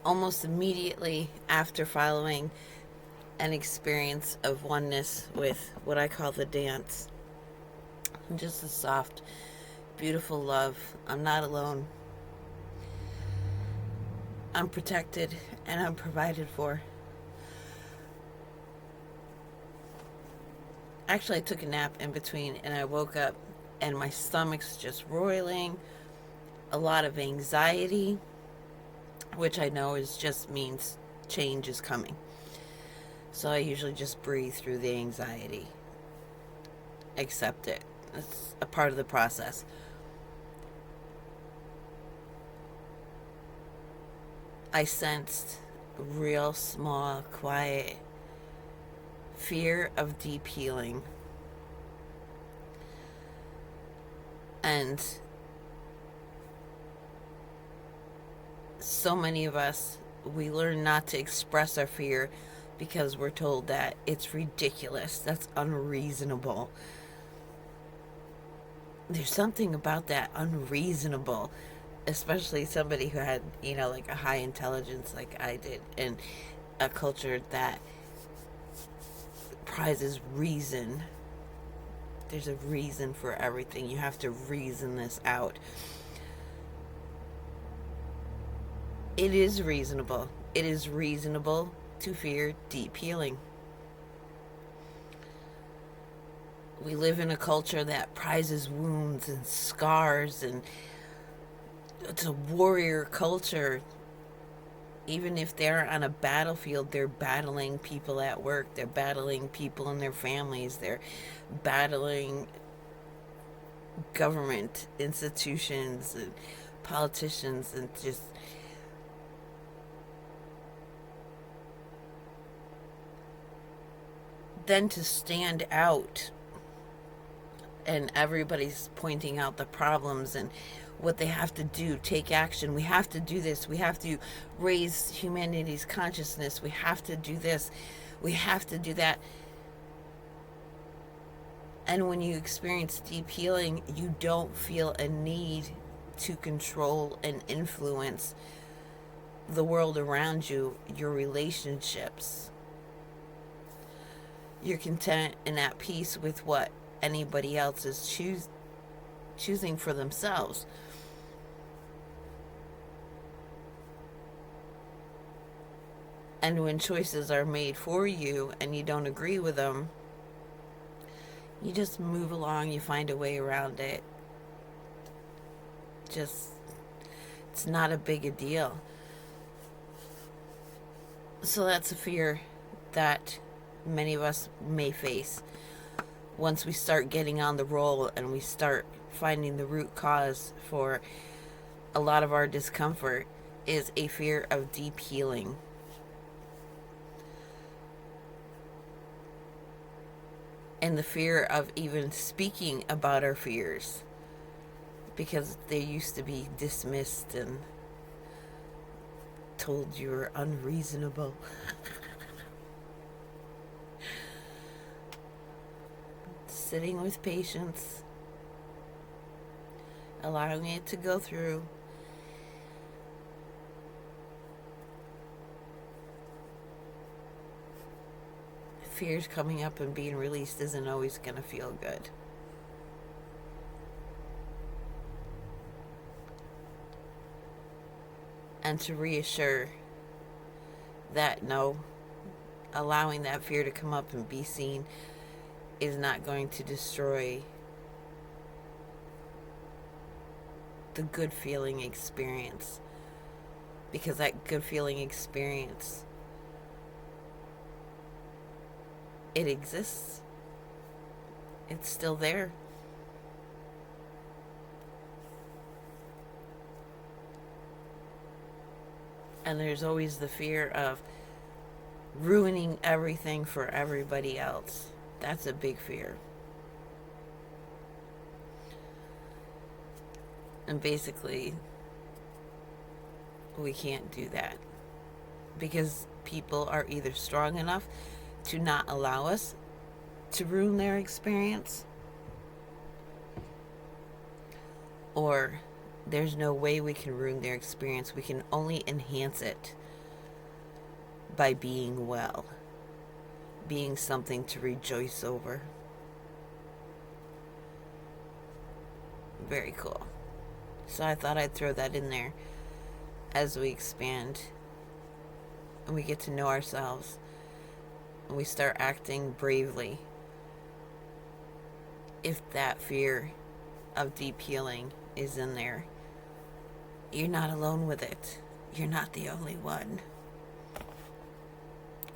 almost immediately after following an experience of oneness with what I call the dance. Just a soft, beautiful love. I'm not alone. I'm protected and I'm provided for. Actually, I took a nap in between and I woke up and my stomach's just roiling, a lot of anxiety, which I know is just means change is coming. So I usually just breathe through the anxiety, accept it. It's a part of the process. I sensed real small, quiet fear of deep healing. And so many of us, we learn not to express our fear because we're told that it's ridiculous, that's unreasonable. There's something about that unreasonable, especially somebody who had, like a high intelligence like I did, and a culture that prizes reason. There's a reason for everything. You have to reason this out. It is reasonable. It is reasonable to fear deep healing. We live in a culture that prizes wounds and scars, and it's a warrior culture. Even if they're on a battlefield, they're battling people at work, they're battling people in their families, they're battling government institutions and politicians, and just then to stand out and everybody's pointing out the problems and what they have to do, take action. We have to do this. We have to raise humanity's consciousness. We have to do this. We have to do that. And when you experience deep healing, you don't feel a need to control and influence the world around you, your relationships. You're content and at peace with what anybody else is choosing for themselves. And when choices are made for you and you don't agree with them, you just move along, you find a way around it. Just, it's not a big a deal. So that's a fear that many of us may face. Once we start getting on the roll and we start finding the root cause for a lot of our discomfort, is a fear of deep healing. And the fear of even speaking about our fears, because they used to be dismissed and told you were unreasonable. Sitting with patience, allowing it to go through. Fears coming up and being released isn't always going to feel good. And to reassure that no, allowing that fear to come up and be seen is not going to destroy the good feeling experience. Because that good feeling experience, it exists. It's still there. And there's always the fear of ruining everything for everybody else. That's a big fear. And basically, we can't do that. Because people are either strong enough to not allow us to ruin their experience, or there's no way we can ruin their experience. We can only enhance it. by being well, being something to rejoice over. Very cool. So I thought I'd throw that in there as we expand and we get to know ourselves and we start acting bravely. If that fear of deep healing is in there, you're not alone with it. You're not the only one.